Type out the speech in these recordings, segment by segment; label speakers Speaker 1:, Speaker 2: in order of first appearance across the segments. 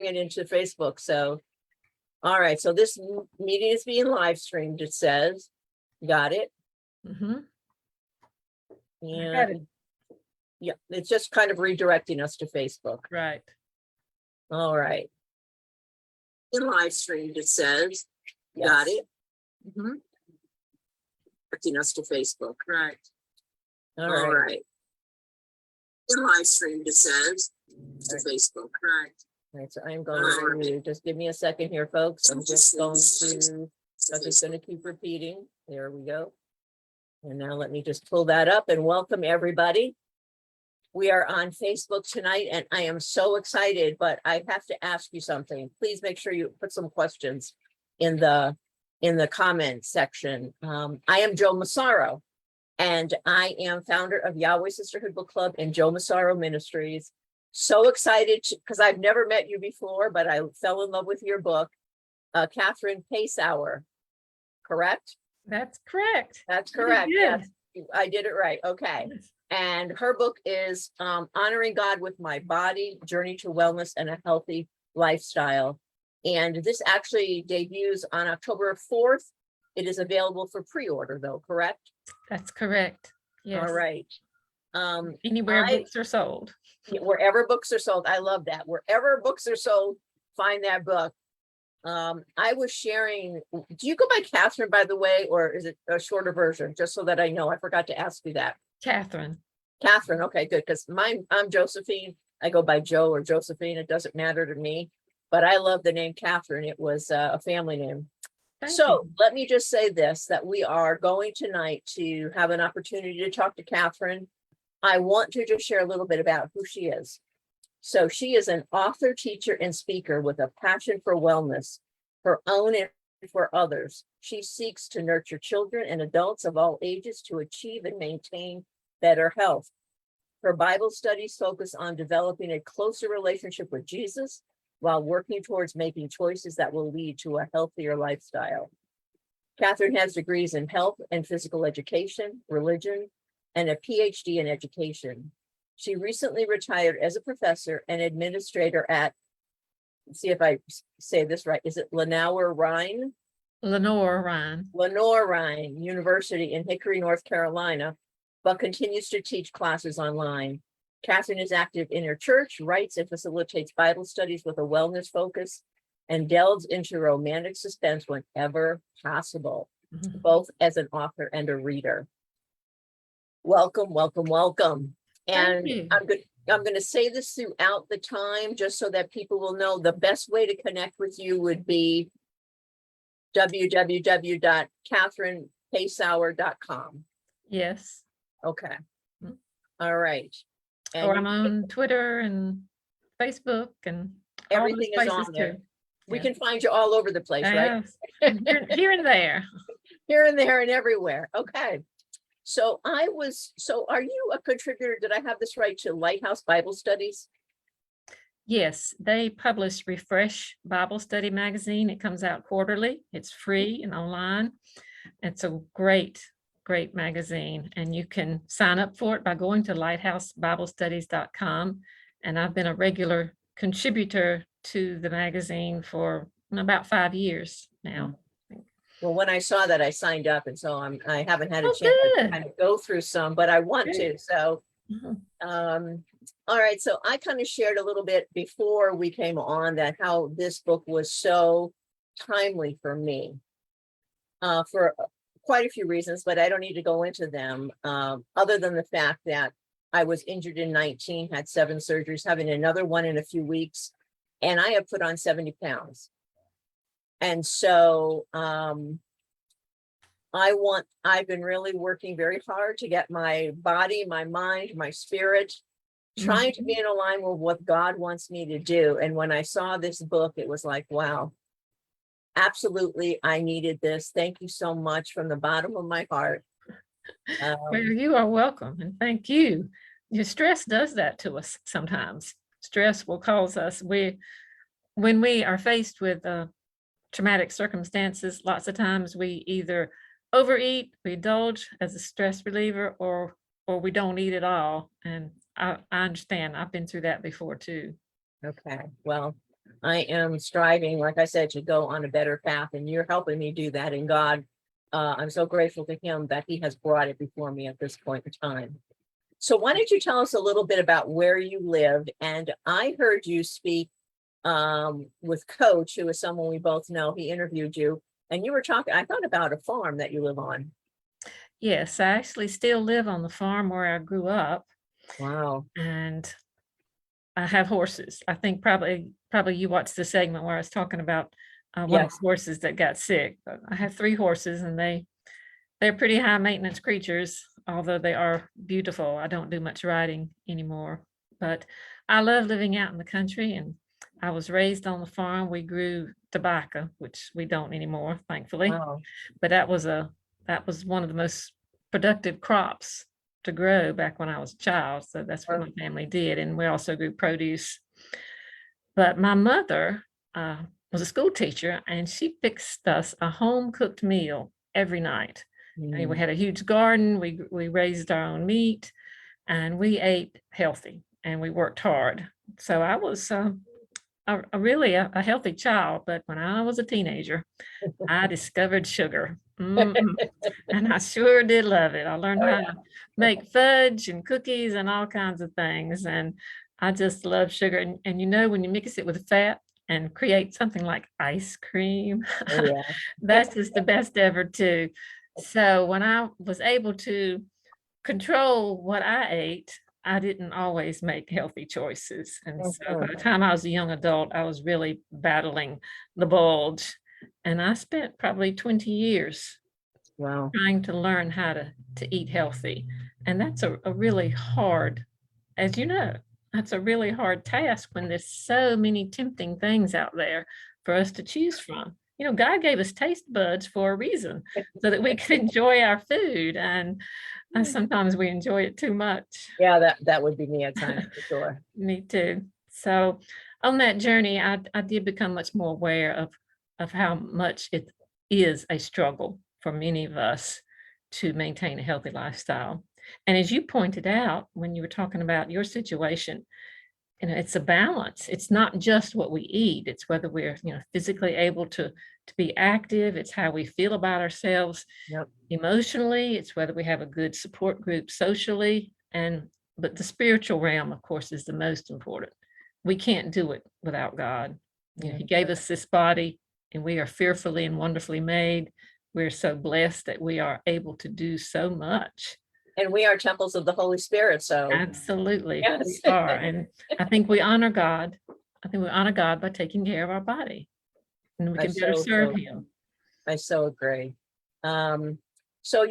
Speaker 1: it into Facebook. So, all right. So this meeting is being live streamed, it says. Got it.
Speaker 2: Mhm.
Speaker 1: And yeah, it's just kind of redirecting us to Facebook.
Speaker 2: Right.
Speaker 1: All right. In live streamed, it says. Got it. Directing us to Facebook. Right. All right. In live streamed, it says to Facebook. Right. All right. So I'm going to just give me a second here, folks. I'm just going to, I'm just going to keep repeating. There we go. And now let me just pull that up and welcome everybody. We are on Facebook tonight and I am so excited, but I have to ask you something. Please make sure you put some questions in the comment section. I am Jo Massaro and I am founder of Yahweh Sisterhood Book Club and Jo Massaro Ministries. So excited because I've never met you before, but I fell in love with your book, Katherine Pasour, correct?
Speaker 2: That's correct.
Speaker 1: That's
Speaker 2: You did
Speaker 1: correct.
Speaker 2: good.
Speaker 1: Yes, I did it right. Okay.
Speaker 2: Yes.
Speaker 1: And her book is Honoring God with My Body, Journey to Wellness and a Healthy Lifestyle. And this actually debuts on October 4th. It is available for pre-order though, correct?
Speaker 2: That's correct. Yes.
Speaker 1: All right.
Speaker 2: Anywhere books are sold.
Speaker 1: Wherever books are sold. I love that. Wherever books are sold, find that book. I was sharing, do you go by Katherine, by the way, or is it a shorter version? Just so that I know, I forgot to ask you that.
Speaker 2: Katherine.
Speaker 1: Katherine, okay, good, because I'm Josephine. I go by Jo or Josephine. It doesn't matter to me, but I love the name Katherine. It was a family name.
Speaker 2: Thank
Speaker 1: So
Speaker 2: you.
Speaker 1: let me just say this, that we are going tonight to have an opportunity to talk to Katherine. I want to just share a little bit about who she is. So she is an author, teacher, and speaker with a passion for wellness, her own and for others. She seeks to nurture children and adults of all ages to achieve and maintain better health. Her Bible studies focus on developing a closer relationship with Jesus while working towards making choices that will lead to a healthier lifestyle. Katherine has degrees in health and physical education, religion, and a PhD in education. She recently retired as a professor and administrator at, see if I say this right, is it Lenore Rhine University in Hickory, North Carolina, but continues to teach classes online. Katherine is active in her church, writes and facilitates Bible studies with a wellness focus, and delves into romantic suspense whenever possible, both as an author and a reader. Welcome, welcome, welcome. And I'm going to say this throughout the time, just so that people will know the best way to connect with you would be www.katherinepasour.com.
Speaker 2: Yes.
Speaker 1: Okay. All right. And
Speaker 2: or I'm on Twitter and Facebook and
Speaker 1: everything is on there.
Speaker 2: Too.
Speaker 1: We can find you all over the place, right?
Speaker 2: Here and there.
Speaker 1: Here and there and everywhere. Okay. So are you a contributor? Did I have this right, to Lighthouse Bible Studies?
Speaker 2: Yes, they publish Refresh Bible Study magazine. It comes out quarterly. It's free and online. It's a great magazine, and you can sign up for it by going to lighthouseBibleStudies.com. And I've been a regular contributor to the magazine for about 5 years now.
Speaker 1: Well, when I saw that, I signed up, and so I haven't had a chance to kind of go through some, but I want to. So, all right. So I kind of shared a little bit before we came on that how this book was so timely for me, for quite a few reasons, but I don't need to go into them, other than the fact that I was injured in 19, had 7 surgeries, having another one in a few weeks, and I have put on 70 pounds. And so I've been really working very hard to get my body, my mind, my spirit, trying to be in alignment with what God wants me to do. And when I saw this book, it was like, wow, absolutely, I needed this. Thank you so much from the bottom of my heart.
Speaker 2: Well, you are welcome, and thank you. Your stress does that to us sometimes. Stress will cause us, when we are faced with traumatic circumstances, lots of times we either overeat, we indulge as a stress reliever, or we don't eat at all. And I understand. I've been through that before too.
Speaker 1: Okay. Well, I am striving, like I said, to go on a better path, and you're helping me do that. And God, I'm so grateful to him that he has brought it before me at this point in time. So why don't you tell us a little bit about where you lived? And I heard you speak with Coach, who is someone we both know. He interviewed you, and you were talking, I thought, about a farm that you live on.
Speaker 2: Yes, I actually still live on the farm where I grew up,
Speaker 1: Wow.
Speaker 2: and I have horses. I think probably you watched the segment where I was talking about one of
Speaker 1: Yes.
Speaker 2: the horses that got sick. But I have 3 horses, and they're pretty high maintenance creatures, although they are beautiful. I don't do much riding anymore, but I love living out in the country, and I was raised on the farm. We grew tobacco, which we don't anymore, thankfully.
Speaker 1: Wow.
Speaker 2: But that was one of the most productive crops to grow back when I was a child. So that's what my family did. And we also grew produce. But my mother was a school teacher, and she fixed us a home cooked meal every night. And we had a huge garden. We raised our own meat, and we ate healthy, and we worked hard. So I was really a healthy child. But when I was a teenager, I discovered sugar. And I sure did love it. I learned how to make fudge and cookies and all kinds of things. And I just love sugar. And you know, when you mix it with fat and create something like ice cream,
Speaker 1: Oh, yeah.
Speaker 2: that's just the best ever too. So when I was able to control what I ate, I didn't always make healthy choices. And so by the time I was a young adult, I was really battling the bulge. And I spent probably 20 years
Speaker 1: Wow.
Speaker 2: trying to learn how to eat healthy. And that's a really hard, as you know, that's a really hard task when there's so many tempting things out there for us to choose from. You know, God gave us taste buds for a reason so that we can enjoy our food. And sometimes we enjoy it too much.
Speaker 1: Yeah, that would be me at times, for sure.
Speaker 2: Me too. So on that journey, I did become much more aware of how much it is a struggle for many of us to maintain a healthy lifestyle. And as you pointed out, when you were talking about your situation, you know, it's a balance. It's not just what we eat. It's whether we're, you know, physically able to be active. It's how we feel about ourselves
Speaker 1: Yep.
Speaker 2: emotionally. It's whether we have a good support group socially. But the spiritual realm, of course, is the most important. We can't do it without God. You know, he gave us this body, and we are fearfully and wonderfully made. We're so blessed that we are able to do so much.
Speaker 1: And we are temples of the Holy Spirit. So
Speaker 2: Absolutely,
Speaker 1: yes.
Speaker 2: we are. And I think we honor God. I think we honor God by taking care of our body, and we
Speaker 1: I
Speaker 2: can better
Speaker 1: so
Speaker 2: serve
Speaker 1: agree.
Speaker 2: him.
Speaker 1: I so agree. So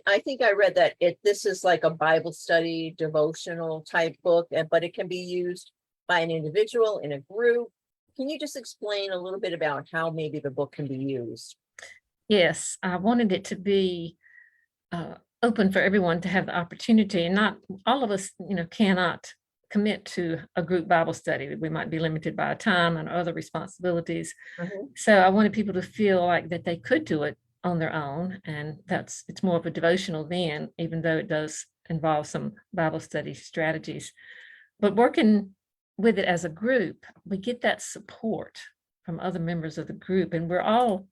Speaker 1: I think I read that this is like a Bible study devotional type book, but it can be used by an individual in a group. Can you just explain a little bit about how maybe the book can be used?
Speaker 2: Yes, I wanted it to be open for everyone to have the opportunity, and not all of us, you know, cannot commit to a group Bible study. We might be limited by time and other responsibilities. So I wanted people to feel like that they could do it on their own, and it's more of a devotional then, even though it does involve some Bible study strategies. But working with it as a group, we get that support from other members of the group, and we're all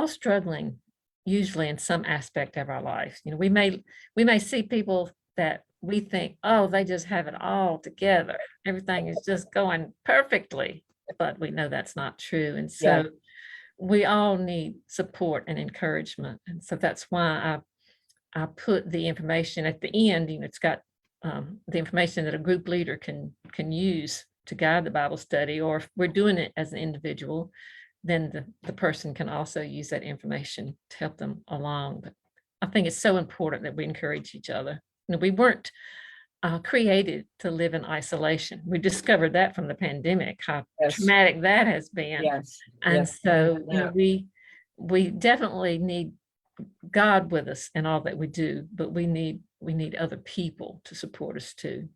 Speaker 2: struggling usually in some aspect of our life. You know, we may see people that we think, oh, they just have it all together. Everything is just going perfectly, but we know that's not true. And so we all need support and encouragement. And so that's why I put the information at the end. You know, it's got the information that a group leader can use to guide the Bible study, or if we're doing it as an individual, then the person can also use that information to help them along. But I think it's so important that we encourage each other. You know, we weren't created to live in isolation. We discovered that from the pandemic, how traumatic that has been. And so, you know, we definitely need God with us in all that we do, but we need other people to support us too.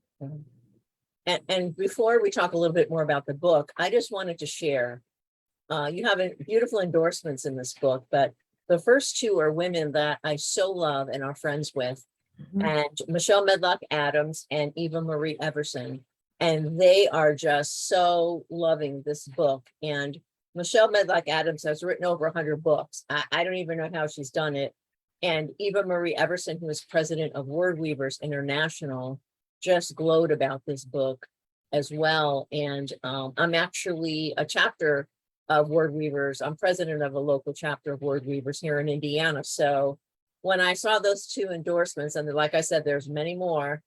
Speaker 1: And before we talk a little bit more about the book, I just wanted to share, you have beautiful endorsements in this book, but the first 2 are women that I so love and are friends with, and Michelle Medlock Adams and Eva Marie Everson. And they are just so loving this book. And Michelle Medlock Adams has written over 100 books. I don't even know how she's done it. And Eva Marie Everson, who is president of Word Weavers International, just glowed about this book as well. And I'm actually a chapter of Word Weavers. I'm president of a local chapter of Word Weavers here in Indiana. So when I saw those two endorsements, and like I said, there's many more,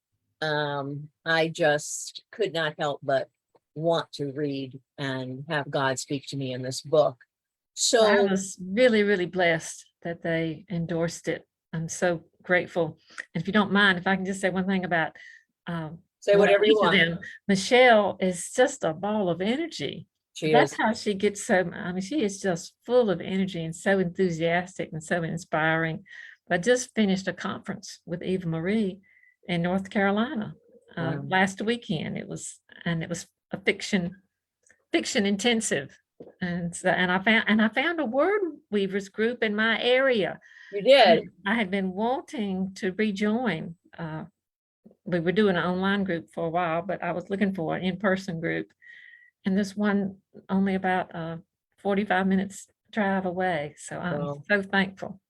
Speaker 1: I just could not help but want to read and have God speak to me in this book. So
Speaker 2: I was really, really blessed that they endorsed it. I'm so grateful. And if you don't mind, if I can just say one thing about
Speaker 1: say
Speaker 2: what I
Speaker 1: whatever you
Speaker 2: think of
Speaker 1: want.
Speaker 2: them, Michelle is just a ball of energy.
Speaker 1: She
Speaker 2: That's
Speaker 1: is.
Speaker 2: how she gets so, I mean, she is just full of energy and so enthusiastic and so inspiring. I just finished a conference with Eva Marie in North Carolina
Speaker 1: Wow.
Speaker 2: last weekend. It was a fiction intensive. And so, and I found a Word Weavers group in my area.
Speaker 1: You did.
Speaker 2: I had been wanting to rejoin. We were doing an online group for a while, but I was looking for an in-person group. And this one only about 45 minutes drive away. So I'm
Speaker 1: Wow.
Speaker 2: so thankful.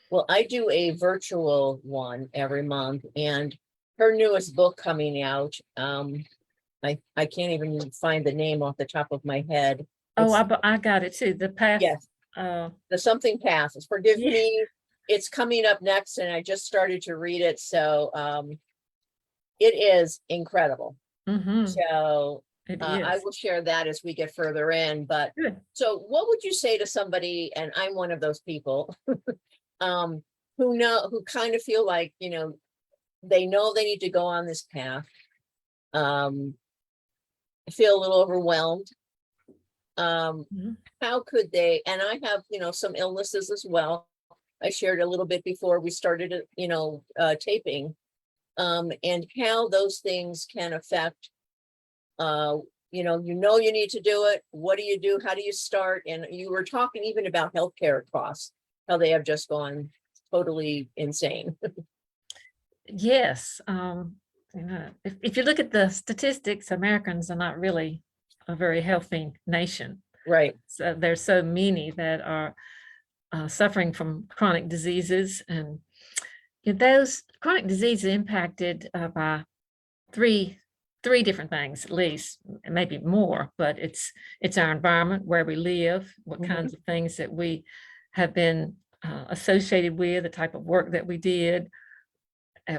Speaker 1: Well, I do a virtual one every month, and her newest book coming out, I can't even find the name off the top of my head.
Speaker 2: Oh,
Speaker 1: It's,
Speaker 2: I got it too. The path.
Speaker 1: yes, the Something Path. Forgive
Speaker 2: Yeah.
Speaker 1: me. It's coming up next, and I just started to read it. So it is incredible.
Speaker 2: Mhm,
Speaker 1: So
Speaker 2: it
Speaker 1: I
Speaker 2: is.
Speaker 1: will share that as we get further in. But
Speaker 2: Good.
Speaker 1: so what would you say to somebody, and I'm one of those people, who kind of feel like, they know they need to go on this path, feel a little overwhelmed.
Speaker 2: Mhm.
Speaker 1: How could they, and I have, some illnesses as well. I shared a little bit before we started, taping, and how those things can affect, you need to do it. What do you do? How do you start? And you were talking even about healthcare costs, how they have just gone totally insane.
Speaker 2: Yes. If you look at the statistics, Americans are not really a very healthy nation.
Speaker 1: Right.
Speaker 2: So there's so many that are suffering from chronic diseases, and those chronic diseases impacted by three different things at least, maybe more, but it's our environment, where we live, what kinds of things that we have been associated with, the type of work that we did,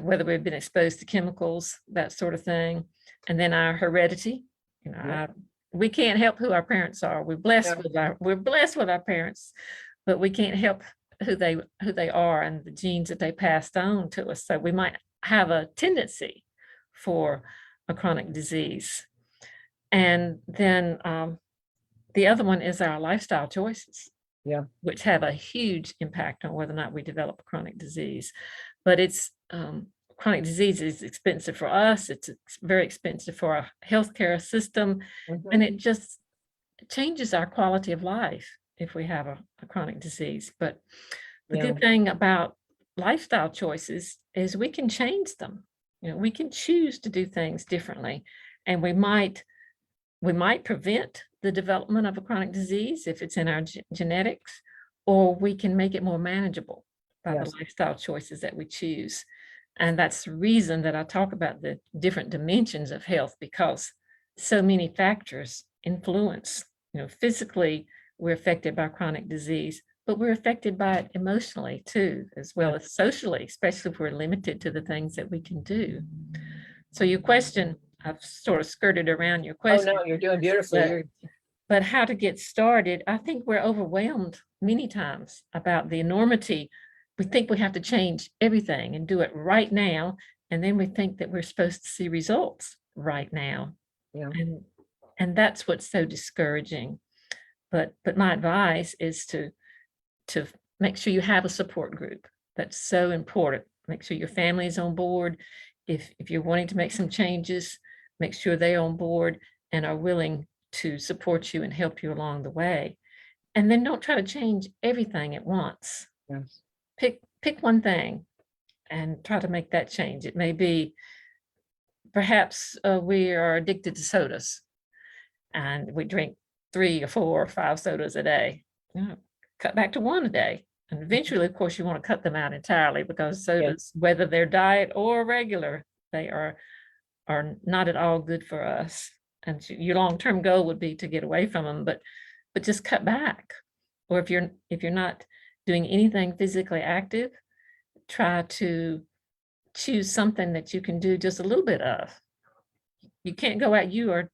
Speaker 2: whether we've been exposed to chemicals, that sort of thing, and then our heredity. We can't help who our parents are. We're blessed with our parents, but we can't help who they are and the genes that they passed on to us. So we might have a tendency for a chronic disease. And then the other one is our lifestyle choices, which have a huge impact on whether or not we develop a chronic disease. But it's chronic disease is expensive for us. It's very expensive for our healthcare system, and it just changes our quality of life if we have a chronic disease. But the good thing about lifestyle choices is we can change them. We can choose to do things differently, and we might prevent the development of a chronic disease if it's in our genetics, or we can make it more manageable by the lifestyle choices that we choose. And that's the reason that I talk about the different dimensions of health, because so many factors influence. Physically, we're affected by chronic disease, but we're affected by it emotionally too, as well as socially, especially if we're limited to the things that we can do. So your question, I've sort of skirted around your question.
Speaker 1: Oh, no, you're doing beautifully.
Speaker 2: But how to get started, I think we're overwhelmed many times about the enormity. We think we have to change everything and do it right now. And then we think that we're supposed to see results right now. And that's what's so discouraging. But my advice is to make sure you have a support group. That's so important. Make sure your family is on board. If you're wanting to make some changes, make sure they're on board and are willing to support you and help you along the way. And then don't try to change everything at once. Pick one thing and try to make that change. It may be perhaps we are addicted to sodas and we drink 3 or 4 or 5 sodas a day. Cut back to 1 a day. And eventually, of course, you want to cut them out entirely, because sodas, whether they're diet or regular, they are not at all good for us. And your long-term goal would be to get away from them, but just cut back. Or if you're not doing anything physically active, try to choose something that you can do just a little bit of. You can't go out. You are a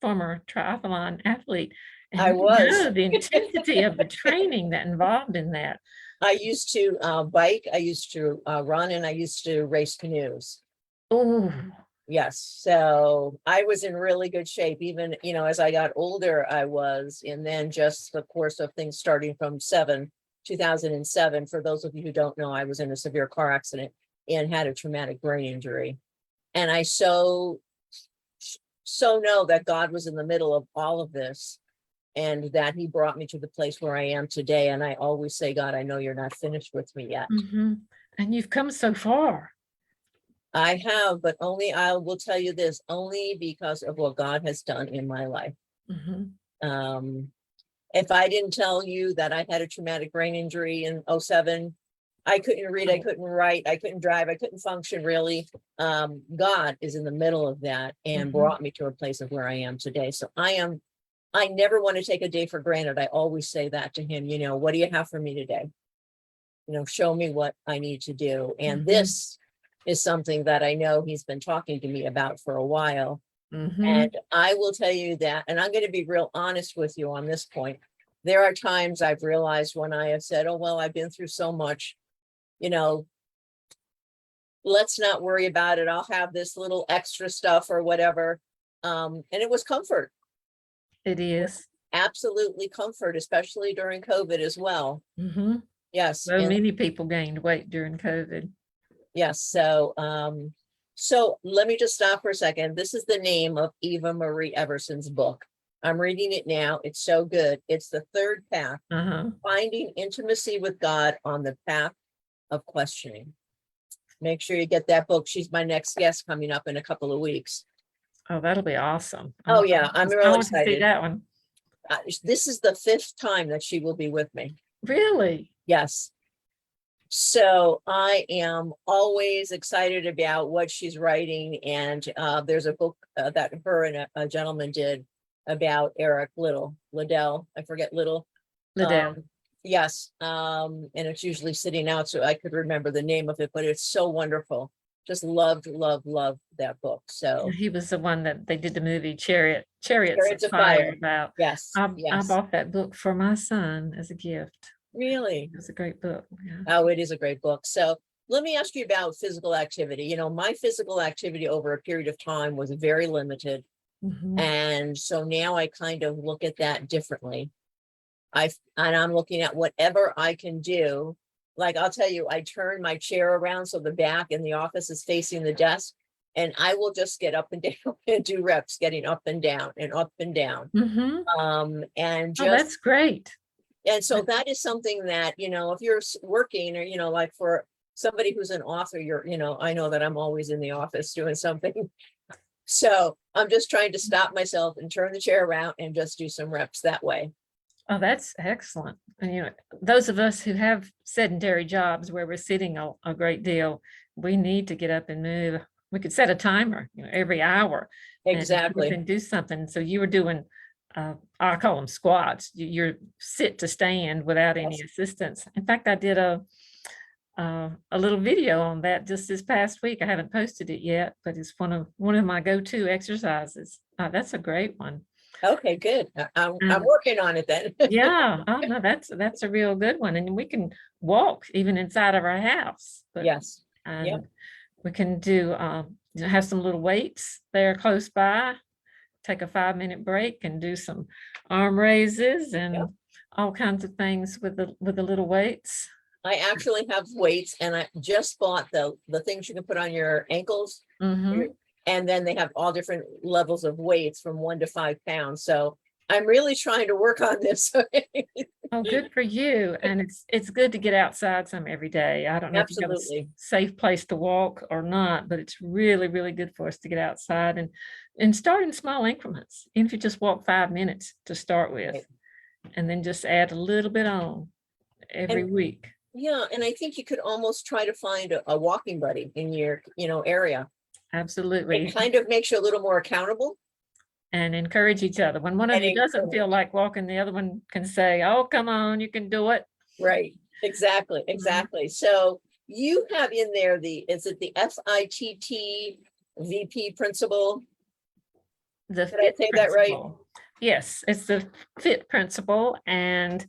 Speaker 2: former triathlon athlete. And
Speaker 1: I was.
Speaker 2: the intensity of the training that involved in that.
Speaker 1: I used to bike, I used to run, and I used to race canoes.
Speaker 2: Oh,
Speaker 1: yes. So I was in really good shape, even, as I got older, I was. And then just the course of things starting from 2007, for those of you who don't know, I was in a severe car accident and had a traumatic brain injury. And I so know that God was in the middle of all of this, and that he brought me to the place where I am today. And I always say, God, I know you're not finished with me yet.
Speaker 2: Mm-hmm. And you've come so far.
Speaker 1: I have, but I will tell you this, only because of what God has done in my life.
Speaker 2: Mm-hmm.
Speaker 1: If I didn't tell you that I had a traumatic brain injury in 2007, I couldn't read, I couldn't write, I couldn't drive, I couldn't function really. God is in the middle of that and brought me to a place of where I am today. So I never want to take a day for granted. I always say that to him, what do you have for me today? Show me what I need to do. And this is something that I know he's been talking to me about for a while. And I will tell you that, and I'm going to be real honest with you on this point. There are times I've realized when I have said, oh, well, I've been through so much, let's not worry about it. I'll have this little extra stuff or whatever. And it was comfort.
Speaker 2: It is.
Speaker 1: Absolutely comfort, especially during COVID as well. Yes.
Speaker 2: So many people gained weight during COVID.
Speaker 1: Yes. So let me just stop for a second. This is the name of Eva Marie Everson's book. I'm reading it now. It's so good. It's The Third Path, Finding Intimacy with God on the Path of Questioning. Make sure you get that book. She's my next guest coming up in a couple of weeks.
Speaker 2: Oh, that'll be awesome.
Speaker 1: Oh yeah, I'm really excited.
Speaker 2: To see that one.
Speaker 1: This is the 5th time that she will be with me.
Speaker 2: Really?
Speaker 1: Yes. So I am always excited about what she's writing. And there's a book that her and a gentleman did about Eric Liddell. I forget Liddell. Yes. And it's usually sitting out, so I could remember the name of it, but it's so wonderful. Just loved that book. So
Speaker 2: he was the one that they did the movie Chariots of Fire about.
Speaker 1: Yes.
Speaker 2: I bought that book for my son as a gift.
Speaker 1: Really?
Speaker 2: It's a great book. Yeah.
Speaker 1: Oh, it is a great book. So let me ask you about physical activity. My physical activity over a period of time was very limited. And so now I kind of look at that differently. I'm looking at whatever I can do. Like, I'll tell you, I turn my chair around so the back in the office is facing the desk, and I will just get up and down and do reps, getting up and down and up and down. And just,
Speaker 2: that's great.
Speaker 1: And so that is something that, if you're working or, like for somebody who's an author, I know that I'm always in the office doing something. So I'm just trying to stop myself and turn the chair around and just do some reps that way.
Speaker 2: Oh, that's excellent. And, those of us who have sedentary jobs where we're sitting a great deal, we need to get up and move. We could set a timer, every hour.
Speaker 1: Exactly.
Speaker 2: And do something. So you were doing, I call them squats. You're sit to stand without any assistance. In fact, I did a little video on that just this past week. I haven't posted it yet, but it's one of my go-to exercises. That's a great one.
Speaker 1: Okay, good. I'm working on it then.
Speaker 2: Yeah. Oh no, that's a real good one. And we can walk even inside of our house.
Speaker 1: Yes.
Speaker 2: And we can do have some little weights there close by, take a 5-minute break and do some arm raises and all kinds of things with the little weights.
Speaker 1: I actually have weights, and I just bought the things you can put on your ankles. And then they have all different levels of weights from 1 to 5 pounds. So I'm really trying to work on this.
Speaker 2: Oh, good for you. And it's good to get outside some every day. I don't know if you have a
Speaker 1: Absolutely.
Speaker 2: safe place to walk or not, but it's really, really good for us to get outside and start in small increments. Even if you just walk 5 minutes to start with,
Speaker 1: Right.
Speaker 2: and then just add a little bit on every week.
Speaker 1: Yeah, and I think you could almost try to find a walking buddy in your, area.
Speaker 2: Absolutely.
Speaker 1: It kind of makes you a little more accountable.
Speaker 2: And encourage each other. When one of
Speaker 1: And
Speaker 2: you doesn't feel
Speaker 1: encourage.
Speaker 2: like walking, the other one can say, oh, come on, you can do it.
Speaker 1: Right, exactly, exactly. So you have in there is it the FITT VP principle?
Speaker 2: The
Speaker 1: Did I
Speaker 2: FIT
Speaker 1: say that right?
Speaker 2: principle. Yes, it's the FIT principle. And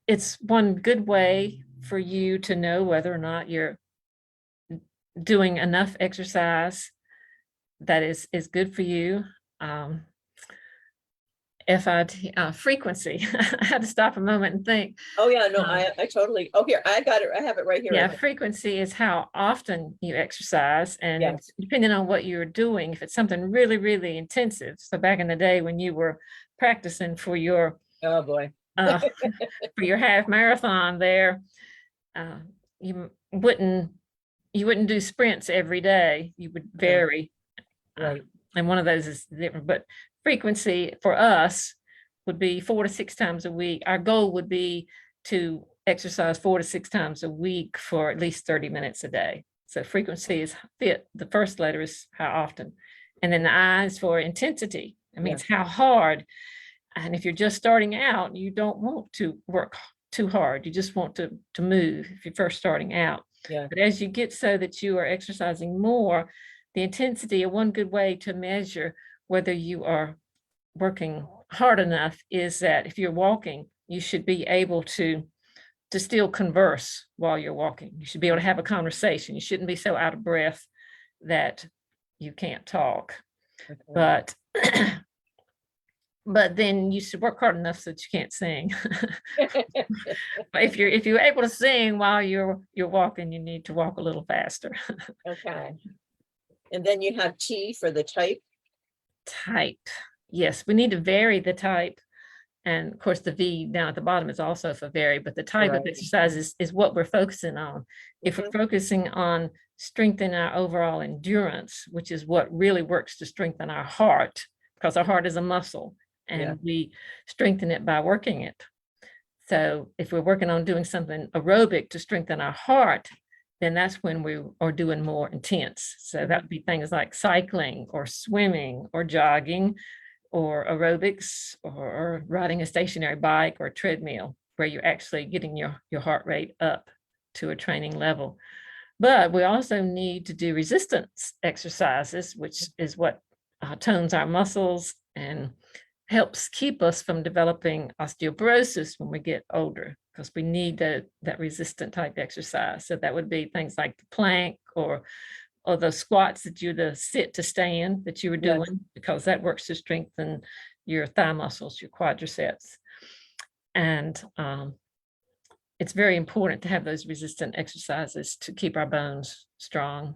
Speaker 2: it's one good way for you to know whether or not you're doing enough exercise that is good for you. FIT frequency. I had to stop a moment and think.
Speaker 1: Oh yeah, no, I totally. Oh, here, I got it. I have it right here.
Speaker 2: Yeah, frequency is how often you exercise, and
Speaker 1: Yes.
Speaker 2: depending on what you're doing, if it's something really, really intensive. So back in the day when you were practicing for your
Speaker 1: Oh boy.
Speaker 2: for your half marathon there, you wouldn't do sprints every day. You would vary.
Speaker 1: Right.
Speaker 2: And one of those is different, but frequency for us would be 4 to 6 times a week. Our goal would be to exercise 4 to 6 times a week for at least 30 minutes a day. So frequency is FIT. The first letter is how often. And then the I is for intensity. It means how hard. And if you're just starting out, you don't want to work too hard. You just want to move if you're first starting out.
Speaker 1: Yeah.
Speaker 2: But as you get so that you are exercising more, the intensity, one good way to measure whether you are working hard enough is that if you're walking, you should be able to still converse while you're walking. You should be able to have a conversation. You shouldn't be so out of breath that you can't talk.
Speaker 1: Okay.
Speaker 2: But then you should work hard enough so that you can't sing. But if you're able to sing while you're walking, you need to walk a little faster.
Speaker 1: Okay. And then you have T for the type.
Speaker 2: Type. Yes, we need to vary the type. And of course, the V down at the bottom is also for vary, but the type of exercise is what we're focusing on. If we're focusing on strengthening our overall endurance, which is what really works to strengthen our heart, because our heart is a muscle and we strengthen it by working it. So if we're working on doing something aerobic to strengthen our heart, then that's when we are doing more intense. So that would be things like cycling or swimming or jogging or aerobics or riding a stationary bike or a treadmill, where you're actually getting your heart rate up to a training level. But we also need to do resistance exercises, which is what tones our muscles and helps keep us from developing osteoporosis when we get older, because we need that resistant type exercise. So that would be things like the plank or the squats that you the sit to stand that you were doing, because that works to strengthen your thigh muscles, your quadriceps. And it's very important to have those resistant exercises to keep our bones strong.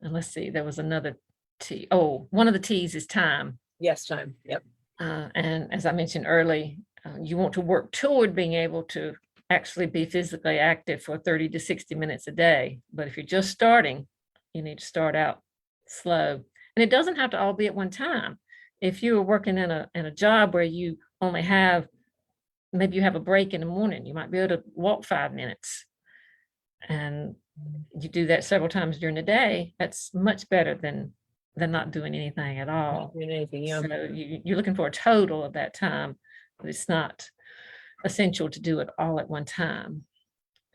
Speaker 2: And let's see, there was another T. Oh, one of the T's is time.
Speaker 1: Yes, time. Yep.
Speaker 2: And as I mentioned early, you want to work toward being able to actually be physically active for 30 to 60 minutes a day. But if you're just starting, you need to start out slow. And it doesn't have to all be at one time. If you are working in a job where you only have, maybe you have a break in the morning, you might be able to walk 5 minutes. And you do that several times during the day, that's much better than not doing anything at all.
Speaker 1: Not doing anything, yeah.
Speaker 2: So you're looking for a total of that time, but it's not essential to do it all at one time.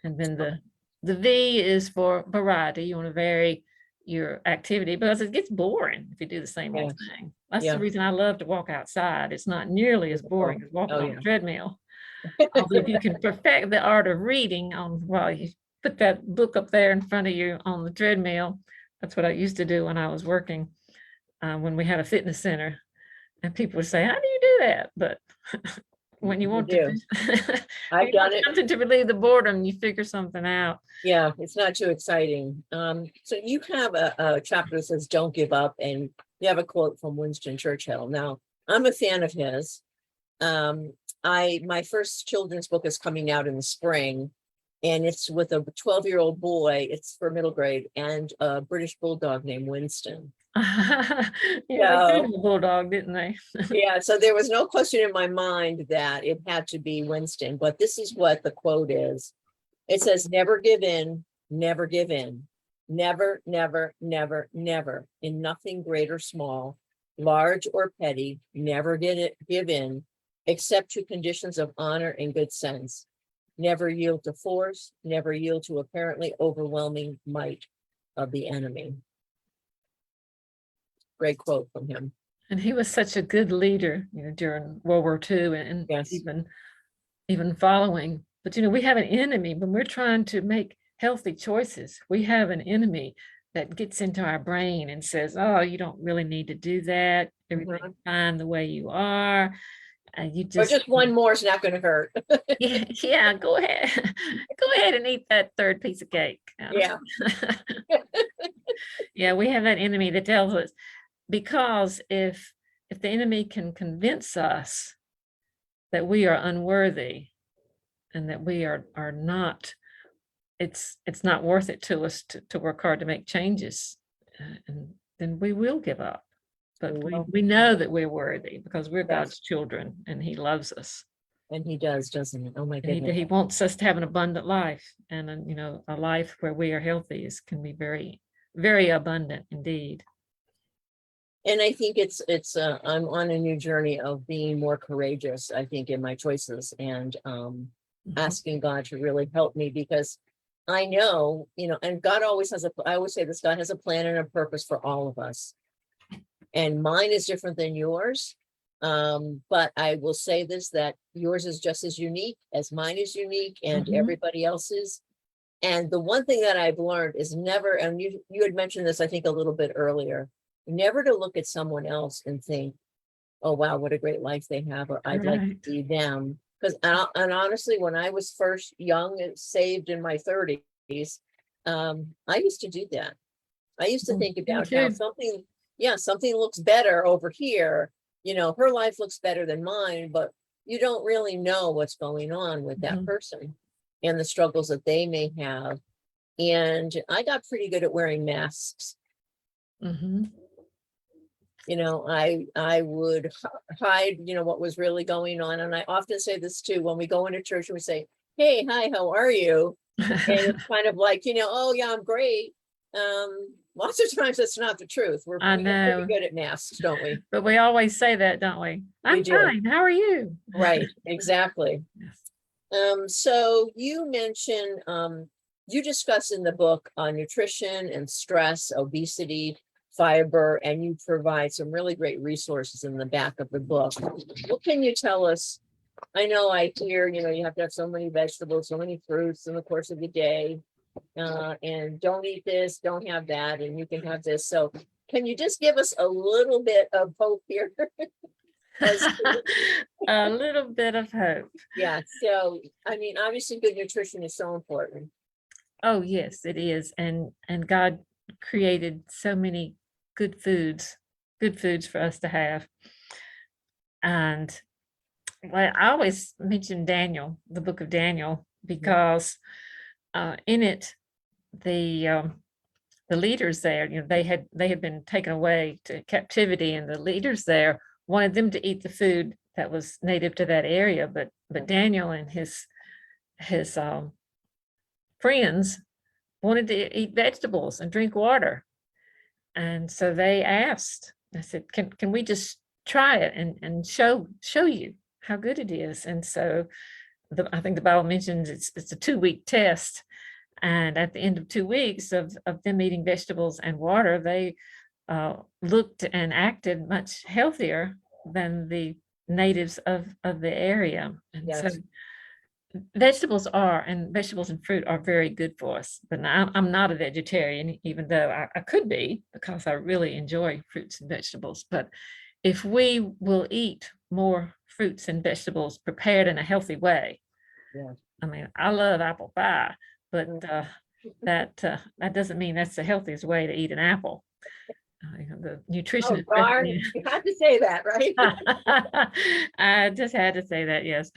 Speaker 2: And then the V is for variety. You want to vary your activity because it gets boring if you do the same old thing. That's the reason I love to walk outside. It's not nearly as boring as walking on a treadmill. Although if you can perfect the art of reading while you put that book up there in front of you on the treadmill. That's what I used to do when I was working, when we had a fitness center, and people would say, how do you do that? But when you want to,
Speaker 1: I've done it.
Speaker 2: Something to relieve the boredom, you figure something out.
Speaker 1: Yeah, it's not too exciting. So you have a chapter that says, don't give up. And you have a quote from Winston Churchill. Now, I'm a fan of his. my first children's book is coming out in the spring, and it's with a 12-year-old boy. It's for middle grade, and a British bulldog named Winston.
Speaker 2: Yeah, they
Speaker 1: So,
Speaker 2: did a bulldog, didn't they?
Speaker 1: yeah, so there was no question in my mind that it had to be Winston, but this is what the quote is. It says, never give in, never give in. Never, never, never, never, in nothing great or small, large or petty, never give in, except to conditions of honor and good sense. Never yield to force, never yield to apparently overwhelming might of the enemy. Great quote from him.
Speaker 2: And he was such a good leader, during World War II and
Speaker 1: Yes.
Speaker 2: even following. But we have an enemy when we're trying to make healthy choices. We have an enemy that gets into our brain and says, "Oh, you don't really need to do that. Everything's fine the way you are. You
Speaker 1: just one more is not going to hurt."
Speaker 2: yeah, go ahead, go ahead and eat that third piece of cake.
Speaker 1: Yeah.
Speaker 2: Yeah, we have that enemy that tells us, because if the enemy can convince us that we are unworthy and that we are not, it's not worth it to us to work hard to make changes, and then we will give up. But we know that we're worthy because we're God's children, and he loves us.
Speaker 1: And he does, doesn't he? Oh my goodness.
Speaker 2: He wants us to have an abundant life, and a life where we are healthy can be very, very abundant indeed.
Speaker 1: And I think I'm on a new journey of being more courageous, I think, in my choices, and asking God to really help me, because I know, and God always has I always say this, God has a plan and a purpose for all of us. And mine is different than yours. But I will say this, that yours is just as unique as mine is unique, and everybody else's. And the one thing that I've learned is never, and you had mentioned this, I think, a little bit earlier, never to look at someone else and think, "Oh, wow, what a great life they have," or "I'd like to be them." Because, and honestly, when I was first young and saved in my 30s, I used to do that. I used to think about how something looks better over here. Her life looks better than mine, but you don't really know what's going on with that person and the struggles that they may have. And I got pretty good at wearing masks. I would hide, what was really going on. And I often say this too, when we go into church and we say, "Hey, hi, how are you?" And it's kind of like, "Oh yeah, I'm great." Lots of times that's not the truth. We're pretty good at masks, don't we?
Speaker 2: But we always say that, don't we? "I'm fine. How are you?"
Speaker 1: Right, exactly. So you mentioned, you discuss in the book nutrition and stress, obesity, fiber, and you provide some really great resources in the back of the book. What can you tell us? I know I hear, you have to have so many vegetables, so many fruits in the course of the day, and don't eat this, don't have that, and you can have this. So can you just give us a little bit of hope here?
Speaker 2: A little bit of hope.
Speaker 1: Yeah. So, obviously good nutrition is so important.
Speaker 2: Oh, yes, it is. And God created so many good foods for us to have. And I always mention Daniel, the book of Daniel, because in it, the leaders there, they had been taken away to captivity, and the leaders there wanted them to eat the food that was native to that area, but Daniel and his friends wanted to eat vegetables and drink water. And so they asked, I said, can we just try it and show you how good it is? And so I think the Bible mentions it's a 2-week test. And at the end of 2 weeks of them eating vegetables and water, they looked and acted much healthier than the natives of the area. And so vegetables and fruit are very good for us. But I'm not a vegetarian, even though I could be, because I really enjoy fruits and vegetables. But if we will eat more fruits and vegetables prepared in a healthy way, I love apple pie, but that doesn't mean that's the healthiest way to eat an apple. The
Speaker 1: Oh,
Speaker 2: nutritionist
Speaker 1: darn,
Speaker 2: recommend-
Speaker 1: you had to say that, right?
Speaker 2: I just had to say that, yes.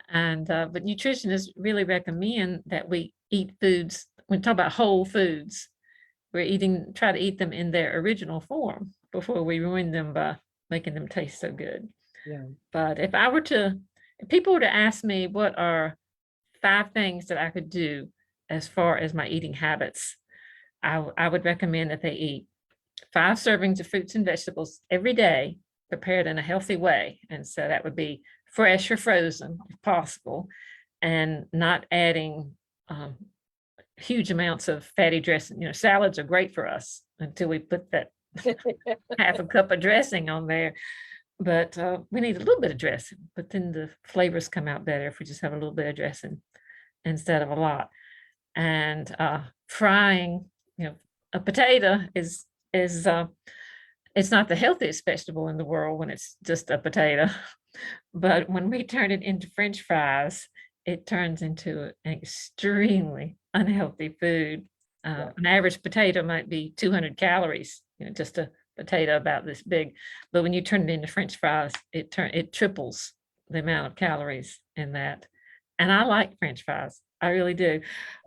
Speaker 2: And but nutritionists really recommend that we eat foods. When we talk about whole foods, try to eat them in their original form before we ruin them by making them taste so good.
Speaker 1: Yeah.
Speaker 2: But if people were to ask me what are 5 things that I could do as far as my eating habits, I would recommend that they eat 5 servings of fruits and vegetables every day, prepared in a healthy way. And so that would be fresh or frozen if possible, and not adding huge amounts of fatty dressing. Salads are great for us until we put that half a cup of dressing on there. But we need a little bit of dressing, but then the flavors come out better if we just have a little bit of dressing instead of a lot. And frying, a potato is it's not the healthiest vegetable in the world when it's just a potato. But when we turn it into French fries, it turns into an extremely unhealthy food. An average potato might be 200 calories, just a potato about this big. But when you turn it into French fries, it triples the amount of calories in that. And I like French fries, I really do,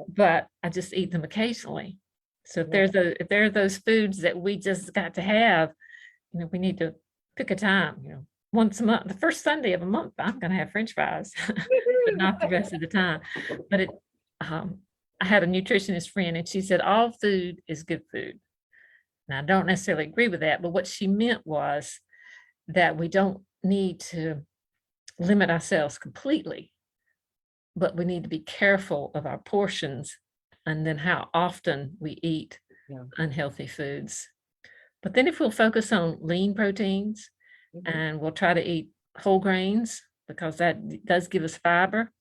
Speaker 2: but I just eat them occasionally. So if there are those foods that we just got to have, we need to pick a time, once a month, the first Sunday of a month, I'm going to have French fries, but not the rest of the time. But I had a nutritionist friend and she said, all food is good food. Now, I don't necessarily agree with that, but what she meant was that we don't need to limit ourselves completely, but we need to be careful of our portions and then how often we eat unhealthy foods. But then if we'll focus on lean proteins and we'll try to eat whole grains, because that does give us fiber.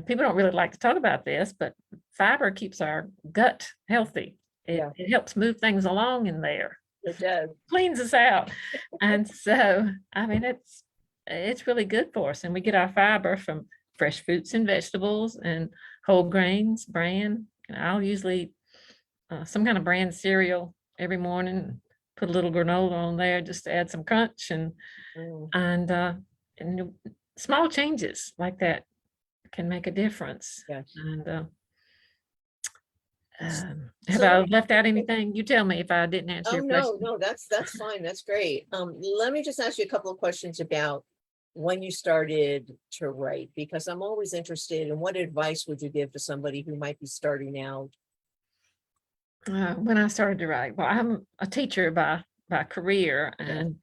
Speaker 2: People don't really like to talk about this, but fiber keeps our gut healthy. It helps move things along in there.
Speaker 1: It does.
Speaker 2: Cleans us out. And so, I mean, it's really good for us. And we get our fiber from fresh fruits and vegetables and whole grains, bran. I'll usually eat some kind of bran cereal every morning, put a little granola on there just to add some crunch, and small changes like that can make a difference.
Speaker 1: Yes.
Speaker 2: And have I left out anything? You tell me if I didn't answer your question.
Speaker 1: No, that's fine. That's great. Let me just ask you a couple of questions about when you started to write, because I'm always interested in what advice would you give to somebody who might be starting out?
Speaker 2: When I started to write, well, I'm a teacher by career, and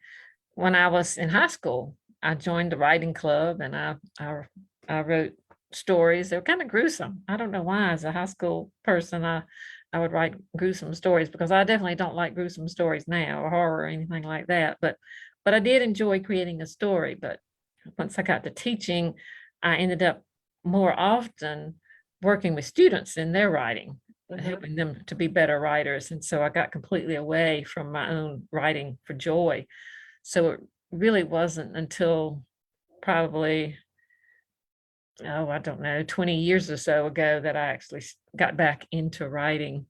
Speaker 2: when I was in high school, I joined the writing club, and I wrote stories. They were kind of gruesome. I don't know why, as a high school person, I would write gruesome stories, because I definitely don't like gruesome stories now, or horror or anything like that. But I did enjoy creating a story. But once I got to teaching, I ended up more often working with students in their writing, helping them to be better writers. And so I got completely away from my own writing for joy. So it really wasn't until probably, I don't know, 20 years or so ago that I actually got back into writing.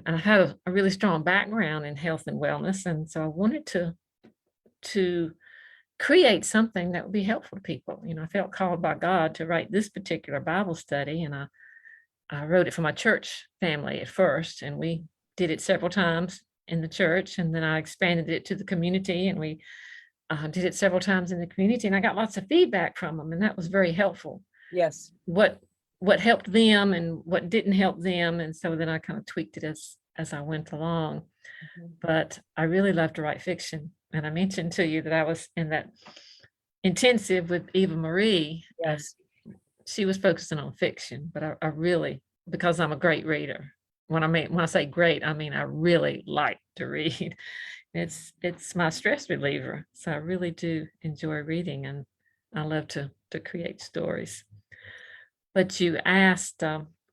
Speaker 2: And I had a really strong background in health and wellness. And so I wanted to create something that would be helpful to people. I felt called by God to write this particular Bible study, and I wrote it for my church family at first, and we did it several times in the church, and then I expanded it to the community, and we did it several times in the community, and I got lots of feedback from them, and that was very helpful.
Speaker 1: Yes.
Speaker 2: What helped them and what didn't help them, and so then I kind of tweaked it as I went along. But I really love to write fiction. And I mentioned to you that I was in that intensive with Eva Marie.
Speaker 1: Yes.
Speaker 2: She was focusing on fiction, but I really, because I'm a great reader. When I say great, I mean I really like to read. It's my stress reliever. So I really do enjoy reading, and I love to create stories. But you asked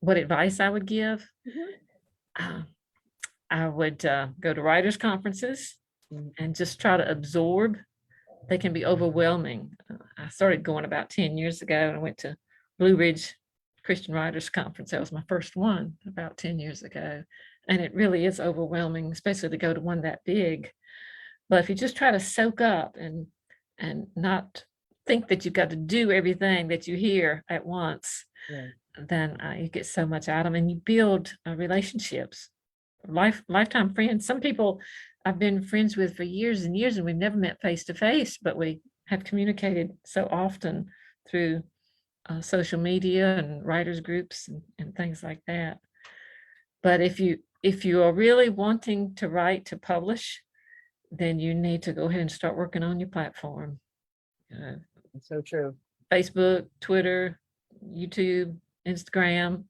Speaker 2: what advice I would give. I would go to writers' conferences and just try to absorb. They can be overwhelming. I started going about 10 years ago, and I went to Blue Ridge Christian Writers Conference. That was my first one about 10 years ago. And it really is overwhelming, especially to go to one that big. But if you just try to soak up and not think that you've got to do everything that you hear at once,
Speaker 1: Yeah.
Speaker 2: then you get so much out of them, and you build relationships, lifetime friends. Some people I've been friends with for years and years, and we've never met face to face, but we have communicated so often through social media and writers groups and things like that. But if you are really wanting to write to publish, then you need to go ahead and start working on your platform.
Speaker 1: It's so true.
Speaker 2: Facebook, Twitter, YouTube, Instagram,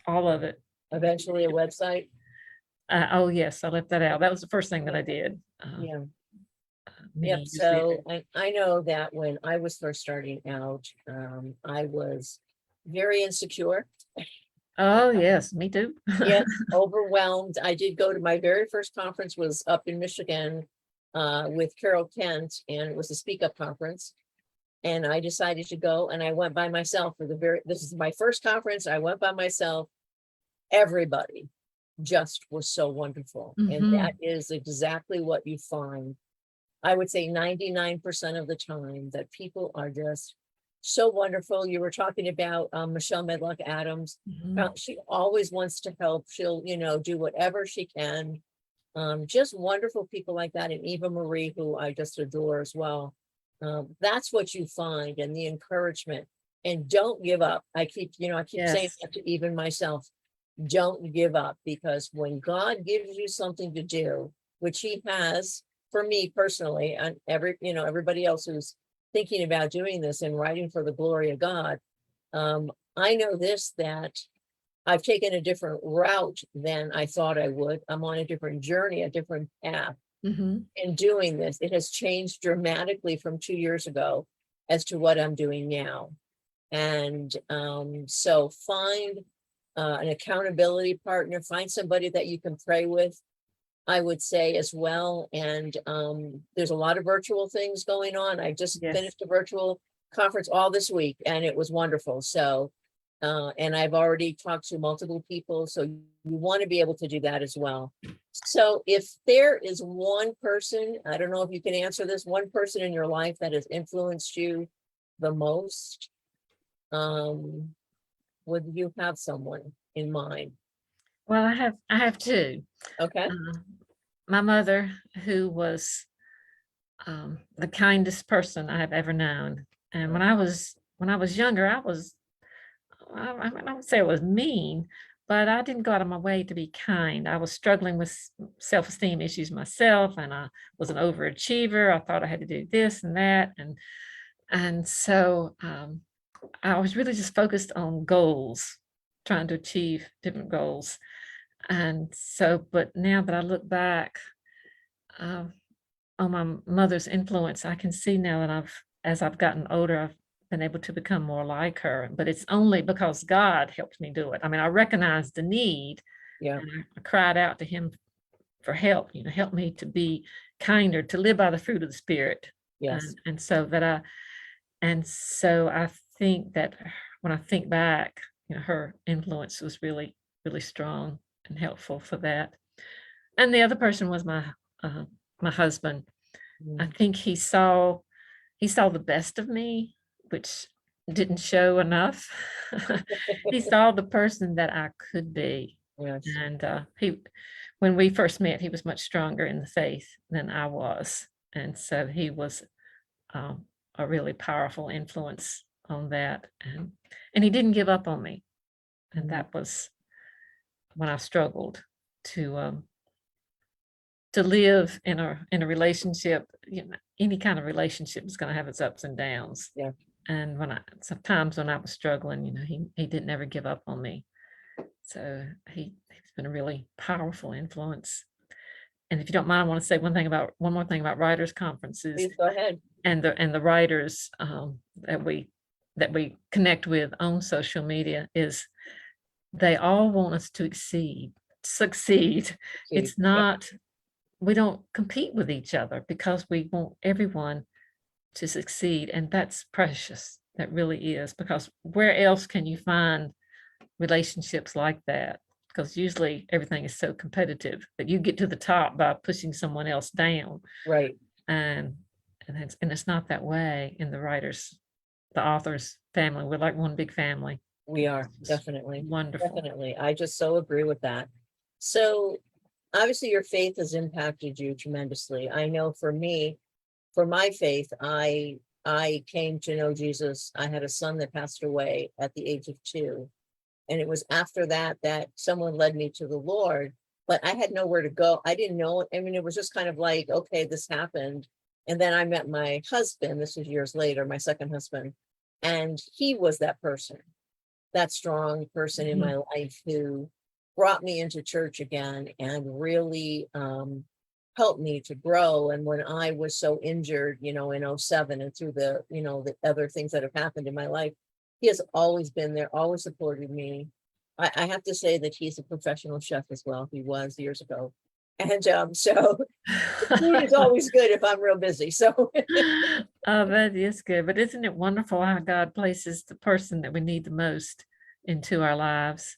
Speaker 2: all of it.
Speaker 1: Eventually a website.
Speaker 2: Oh yes, I left that out. That was the first thing that I did.
Speaker 1: Yeah.
Speaker 2: many
Speaker 1: Yep.
Speaker 2: years
Speaker 1: So
Speaker 2: ago.
Speaker 1: I know that when I was first starting out, I was very insecure.
Speaker 2: Oh yes, me too.
Speaker 1: Yes, overwhelmed. I did go to my very first conference was up in Michigan with Carol Kent, and it was a Speak Up conference. And I decided to go, and I went by myself for this is my first conference. I went by myself. Everybody just was so wonderful. And that is exactly what you find. I would say 99% of the time that people are just so wonderful. You were talking about Michelle Medlock Adams. She always wants to help. She'll, do whatever she can. Just wonderful people like that. And Eva Marie, who I just adore as well. That's what you find, and the encouragement. And don't give up. I keep saying that to even myself. Don't give up, because when God gives you something to do, which he has for me personally, and everybody else who's thinking about doing this and writing for the glory of God, I know this, that I've taken a different route than I thought I would. I'm on a different journey, a different path. In doing this, it has changed dramatically from 2 years ago as to what I'm doing now. And so find an accountability partner, find somebody that you can pray with, I would say, as well. And there's a lot of virtual things going on. I just finished a virtual conference all this week, and it was wonderful. So, and I've already talked to multiple people, so you want to be able to do that as well. So if there is one person, I don't know if you can answer this, one person in your life that has influenced you the most, would you have someone in mind?
Speaker 2: Well, I have two.
Speaker 1: Okay.
Speaker 2: My mother, who was the kindest person I have ever known. And when I was younger, I would say I was mean, but I didn't go out of my way to be kind. I was struggling with self-esteem issues myself, and I was an overachiever. I thought I had to do this and that, and so I was really just focused on goals, trying to achieve different goals. And so, but now that I look back on my mother's influence, I can see now that as I've gotten older, I've been able to become more like her. But it's only because God helped me do it. I mean, I recognized the need.
Speaker 1: Yeah.
Speaker 2: And I cried out to him for help, help me to be kinder, to live by the fruit of the Spirit.
Speaker 1: Yes.
Speaker 2: And so I think that when I think back, her influence was really, really strong and helpful for that. And the other person was my husband. I think he saw the best of me, which didn't show enough. He saw the person that I could be.
Speaker 1: Yes.
Speaker 2: And when we first met, he was much stronger in the faith than I was. And so he was a really powerful influence on that. And he didn't give up on me. And that was when I struggled to live in a relationship. Any kind of relationship is going to have its ups and downs.
Speaker 1: Yeah.
Speaker 2: And sometimes when I was struggling, he didn't ever give up on me. So he's been a really powerful influence. And if you don't mind, I want to say one more thing about writers' conferences.
Speaker 1: Please go ahead.
Speaker 2: And the writers that we connect with on social media is they all want us to succeed. It's not, we don't compete with each other, because we want everyone to succeed. And that's precious. That really is, because where else can you find relationships like that? because usually everything is so competitive that you get to the top by pushing someone else down.
Speaker 1: Right.
Speaker 2: And it's not that way in the author's family. We're like one big family.
Speaker 1: We are,
Speaker 2: It's
Speaker 1: definitely.
Speaker 2: wonderful.
Speaker 1: Definitely. I just so agree with that. So obviously your faith has impacted you tremendously. I know for me, for my faith, I came to know Jesus. I had a son that passed away at the age of 2. And it was after that that someone led me to the Lord, but I had nowhere to go. I didn't know. I mean, it was just kind of like, okay, this happened. And then I met my husband. This was years later, my second husband. And he was that person, that strong person in my life who brought me into church again and really helped me to grow. And when I was so injured, in 07 and through the other things that have happened in my life, he has always been there, always supported me. I have to say that he's a professional chef as well. He was years ago. And so the food is always good if I'm real busy. So
Speaker 2: Oh, that is good. But isn't it wonderful how God places the person that we need the most into our lives?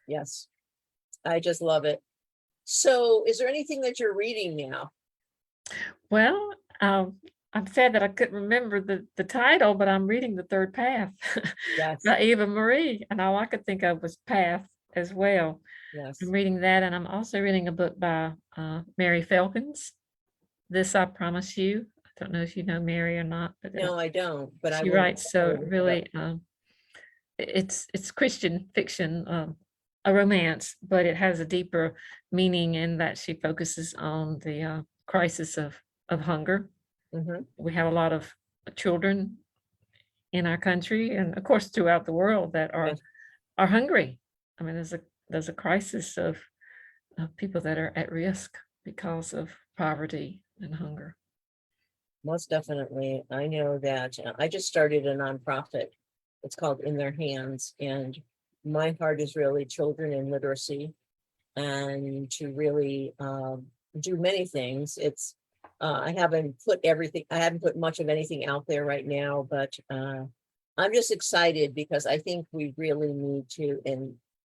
Speaker 1: yes, I just love it. So is there anything that you're reading now?
Speaker 2: Well, I'm sad that I couldn't remember the title, but I'm reading The Third Path
Speaker 1: Yes,
Speaker 2: by Eva Marie, and all I could think of was Path as well.
Speaker 1: yes.
Speaker 2: I'm reading that, and I'm also reading a book by Mary Felkins, This I Promise You. I don't know if you know Mary or not, but
Speaker 1: No, I don't, but I
Speaker 2: she
Speaker 1: will.
Speaker 2: writes so really, it's Christian fiction, a romance, but it has a deeper meaning in that she focuses on the crisis of hunger.
Speaker 1: Mhm.
Speaker 2: We have a lot of children in our country and of course throughout the world that
Speaker 1: Yes,
Speaker 2: are hungry. I mean, there's a crisis of people that are at risk because of poverty and hunger.
Speaker 1: most definitely. I know that I just started a nonprofit. It's called In Their Hands, and my heart is really children and literacy, and to really do many things. It's I haven't put much of anything out there right now, but I'm just excited because I think we really need to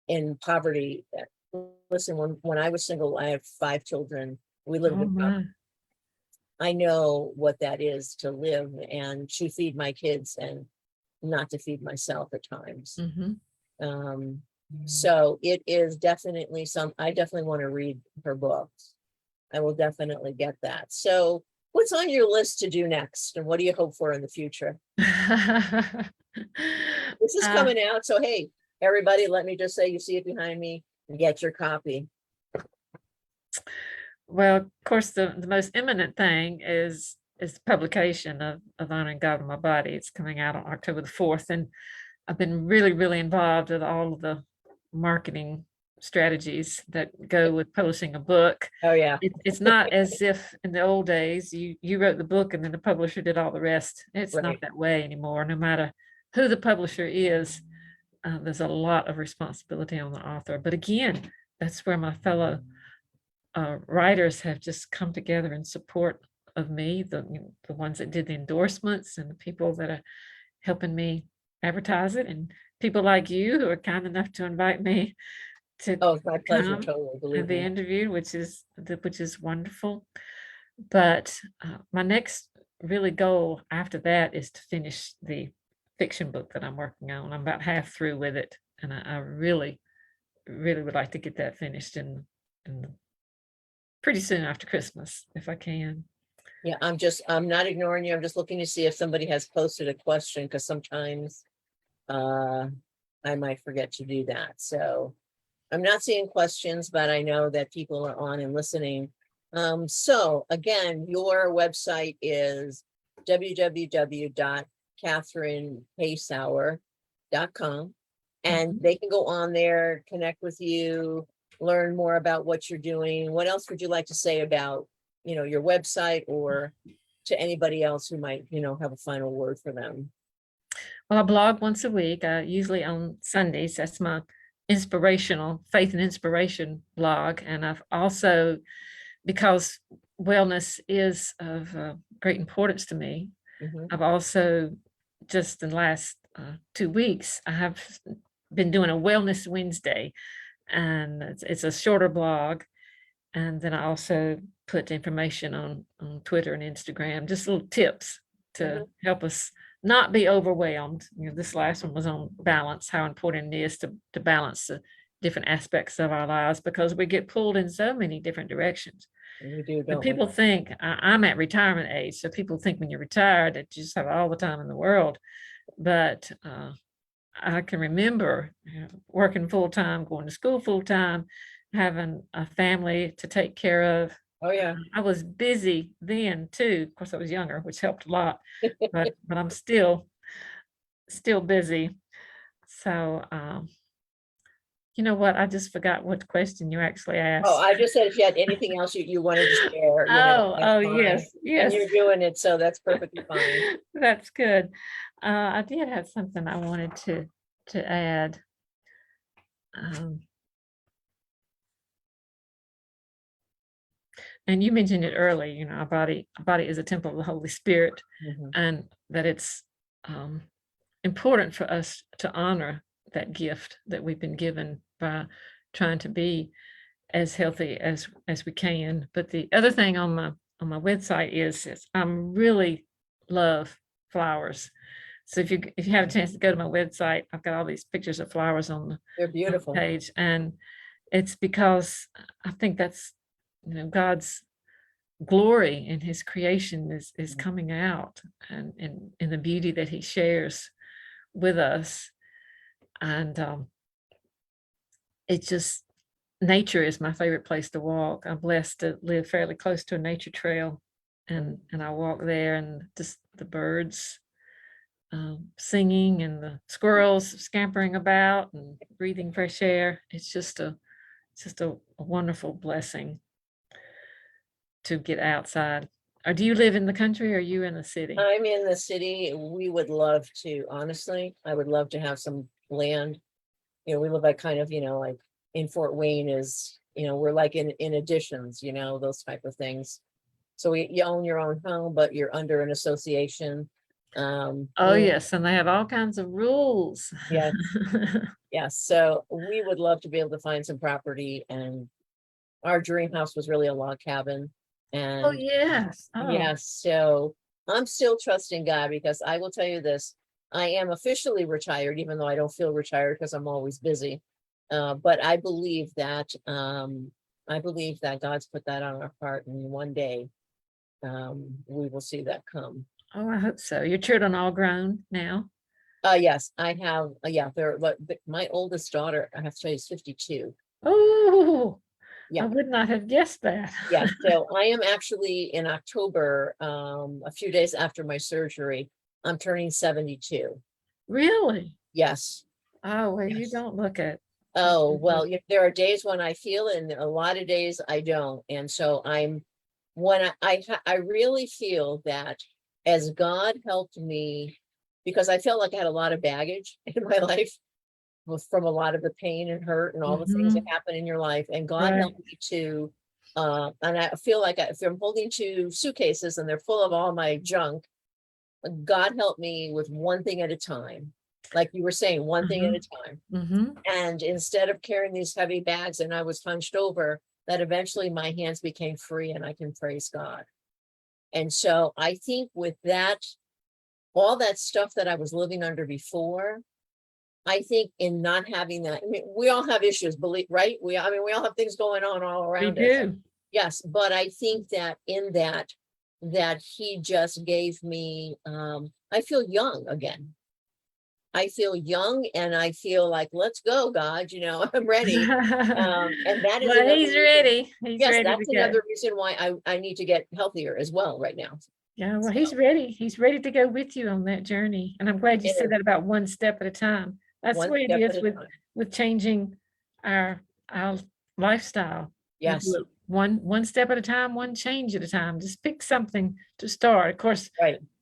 Speaker 1: in poverty. Listen, when I was single, I have 5 children. We lived
Speaker 2: Oh
Speaker 1: in poverty.
Speaker 2: my.
Speaker 1: I know what that is to live and to feed my kids and not to feed myself at times.
Speaker 2: Mhm.
Speaker 1: So it is definitely I definitely want to read her books. I will definitely get that. So what's on your list to do next? And what do you hope for in the future? This is
Speaker 2: Uh,
Speaker 1: coming out. So, hey, everybody, let me just say, you see it behind me, and get your copy.
Speaker 2: well, of course, the most imminent thing is the publication of Honoring God with My Body. It's coming out on October the 4th, and I've been really, really involved with all of the marketing strategies that go with publishing a book.
Speaker 1: Oh, yeah.
Speaker 2: It's not as if in the old days you wrote the book and then the publisher did all the rest. It's
Speaker 1: Right.
Speaker 2: not that way anymore. No matter who the publisher is, there's a lot of responsibility on the author. But again, that's where my fellow writers have just come together in support of me, the ones that did the endorsements and the people that are helping me advertise it, and people like you who are kind enough to invite me to
Speaker 1: Oh, it's my pleasure,
Speaker 2: come
Speaker 1: totally,
Speaker 2: and
Speaker 1: believe
Speaker 2: be
Speaker 1: me.
Speaker 2: interviewed, which is wonderful. But my next really goal after that is to finish the fiction book that I'm working on. I'm about half through with it, and I really, really would like to get that finished in pretty soon after Christmas, if I can.
Speaker 1: Yeah, I'm not ignoring you. I'm just looking to see if somebody has posted a question, because sometimes I might forget to do that. So I'm not seeing questions, but I know that people are on and listening. So again, your website is www.katherinepasour.com, and they can go on there, connect with you, learn more about what you're doing. What else would you like to say about, your website, or to anybody else who might, have a final word for them?
Speaker 2: Well, I blog once a week, usually on Sundays. That's my inspirational faith and inspiration blog. And I've also, because wellness is of great importance to me,
Speaker 1: Mhm.
Speaker 2: I've also just in the last 2 weeks, I have been doing a Wellness Wednesday. and it's a shorter blog. And then I also put information on Twitter and Instagram, just little tips to help us not be overwhelmed. This last one was on balance, how important it is to balance the different aspects of our lives, because we get pulled in so many different directions.
Speaker 1: We do,
Speaker 2: And
Speaker 1: don't we?
Speaker 2: people think I'm at retirement age, so people think when you're retired that you just have all the time in the world. But I can remember working full time, going to school full time, having a family to take care of.
Speaker 1: Oh, yeah.
Speaker 2: I was busy then too. Of course, I was younger, which helped a lot, but I'm still busy. So, you know what? I just forgot what question you actually asked.
Speaker 1: Oh, I just said if you had anything else you wanted to share,
Speaker 2: Oh,
Speaker 1: that's fine.
Speaker 2: yes,
Speaker 1: And you're doing it, so that's perfectly fine.
Speaker 2: That's good. I did have something I wanted to add. And you mentioned it earlier, our body is a temple of the Holy Spirit, and that it's important for us to honor that gift that we've been given by trying to be as healthy as we can. But the other thing on my website is I'm really love flowers. So if you have a chance to go to my website, I've got all these pictures of flowers on the
Speaker 1: They're beautiful
Speaker 2: page, and it's because I think that's God's glory in his creation is coming out, and in the beauty that he shares with us. And it's just, nature is my favorite place to walk. I'm blessed to live fairly close to a nature trail, and I walk there, and just the birds singing and the squirrels scampering about and breathing fresh air. It's just a wonderful blessing to get outside. Or do you live in the country, or are you in the city?
Speaker 1: I'm in the city. We would love to, honestly, I would love to have some land. We live like kind of, like in Fort Wayne is, we're like in additions, those type of things. So you own your own home, but you're under an association.
Speaker 2: Oh, yes, and they have all kinds of rules.
Speaker 1: Yes. Yes, so we would love to be able to find some property, and our dream house was really a log cabin. And
Speaker 2: Oh, yes.
Speaker 1: yes, so I'm still trusting God, because I will tell you this, I am officially retired, even though I don't feel retired because I'm always busy. But I believe that God's put that on our heart, and one day we will see that come.
Speaker 2: Oh, I hope so. Your children all grown now?
Speaker 1: Yes, I have, my oldest daughter, I have to tell you, is 52.
Speaker 2: Oh,
Speaker 1: Yeah.
Speaker 2: I would not have guessed that.
Speaker 1: Yeah, so I am actually in October, a few days after my surgery, I'm turning 72.
Speaker 2: Really?
Speaker 1: Yes.
Speaker 2: Oh, well, you
Speaker 1: Yes.
Speaker 2: don't look it.
Speaker 1: Oh, well, there are days when I feel it, and a lot of days I don't. And so when I really feel that as God helped me, because I felt like I had a lot of baggage in my life from a lot of the pain and hurt and all the things that happen in your life. And God helped me to, and I feel like if I'm holding two suitcases and they're full of all my junk, God helped me with one thing at a time. Like you were saying, one thing at a time. And instead of carrying these heavy bags and I was hunched over, that eventually my hands became free and I can praise God. And so I think with that, all that stuff that I was living under before, I think in not having that, I mean, we all have issues, right? We all have things going on all around us.
Speaker 2: do.
Speaker 1: Yes, but I think that in that he just gave me, I feel young again. I feel young, and I feel like, let's go, God, I'm ready. And that is
Speaker 2: Well, he's ready. He's ready
Speaker 1: that's
Speaker 2: to go.
Speaker 1: another reason why I need to get healthier as well right now.
Speaker 2: Yeah, well, he's ready. He's ready to go with you on that journey. And I'm glad you
Speaker 1: It
Speaker 2: said
Speaker 1: is.
Speaker 2: that about one step at a time. That's
Speaker 1: One
Speaker 2: what it
Speaker 1: step
Speaker 2: is
Speaker 1: at a time.
Speaker 2: with changing our lifestyle. You
Speaker 1: Yes.
Speaker 2: do it one step at a time, one change at a time. Just pick something to start. Of course,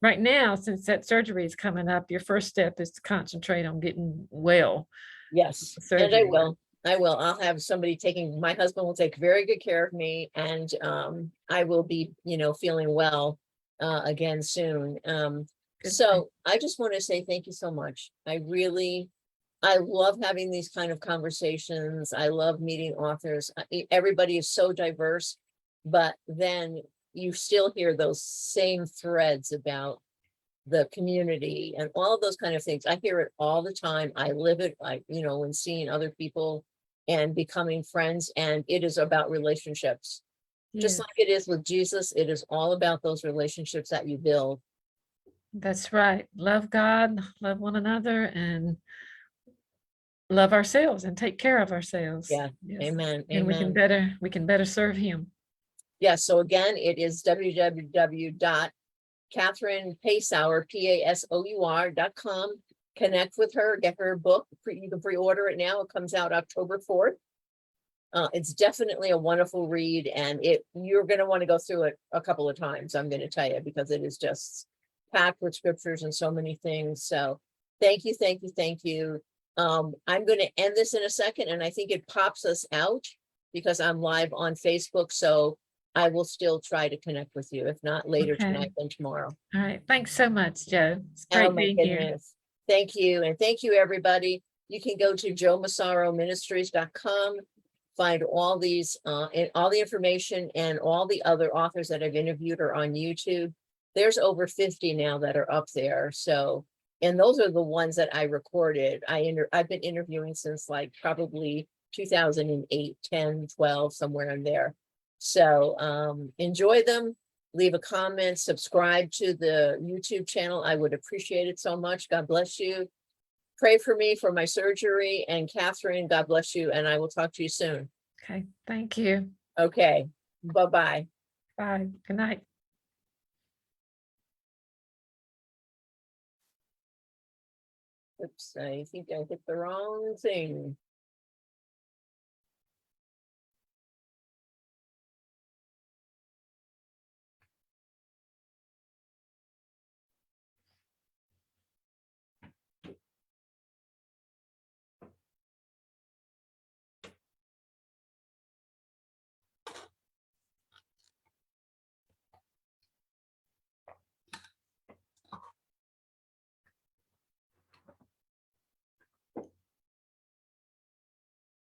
Speaker 2: right now, since that surgery is coming up, your first step is to concentrate on getting well.
Speaker 1: Yes, and I will. I'll have somebody my husband will take very good care of me, and I will be, feeling well again soon. So I just want to say thank you so much. I really I love having these kind of conversations. I love meeting authors. Everybody is so diverse, but then you still hear those same threads about the community and all of those kind of things. I hear it all the time. I live it, when seeing other people and becoming friends, and it is about relationships. Just
Speaker 2: Yeah,
Speaker 1: like it is with Jesus, it is all about those relationships that you build.
Speaker 2: that's right. Love God, love one another, and love ourselves and take care of ourselves.
Speaker 1: Yeah.
Speaker 2: Yes.
Speaker 1: Amen.
Speaker 2: And
Speaker 1: Amen.
Speaker 2: we can better serve him.
Speaker 1: Yeah. So again, it is Katherine Pasour, PASOUR.com. Connect with her, get her book. You can pre-order it now. It comes out October 4th. It's definitely a wonderful read, and you're going to want to go through it a couple of times, I'm going to tell you, because it is just packed with scriptures and so many things. So thank you, thank you, thank you. I'm going to end this in a second, and I think it pops us out because I'm live on Facebook. So I will still try to connect with you, if not later
Speaker 2: Okay.
Speaker 1: tonight, then tomorrow.
Speaker 2: All right. Thanks so much, Joe. It's
Speaker 1: Oh
Speaker 2: great
Speaker 1: my
Speaker 2: being here.
Speaker 1: goodness. Thank you. And thank you, everybody. You can go to joemassaroministries.com, find all these, and all the information, and all the other authors that I've interviewed are on YouTube. There's over 50 now that are up there. So, and those are the ones that I recorded. I've been interviewing since like probably 2008, 10, 12, somewhere in there. So enjoy them. Leave a comment, subscribe to the YouTube channel. I would appreciate it so much. God bless you. Pray for me for my surgery, and Katherine, God bless you. And I will talk to you soon.
Speaker 2: Okay. Thank you.
Speaker 1: Okay. Bye-bye.
Speaker 2: Bye. Good night.
Speaker 1: Oops, I think I hit the wrong thing.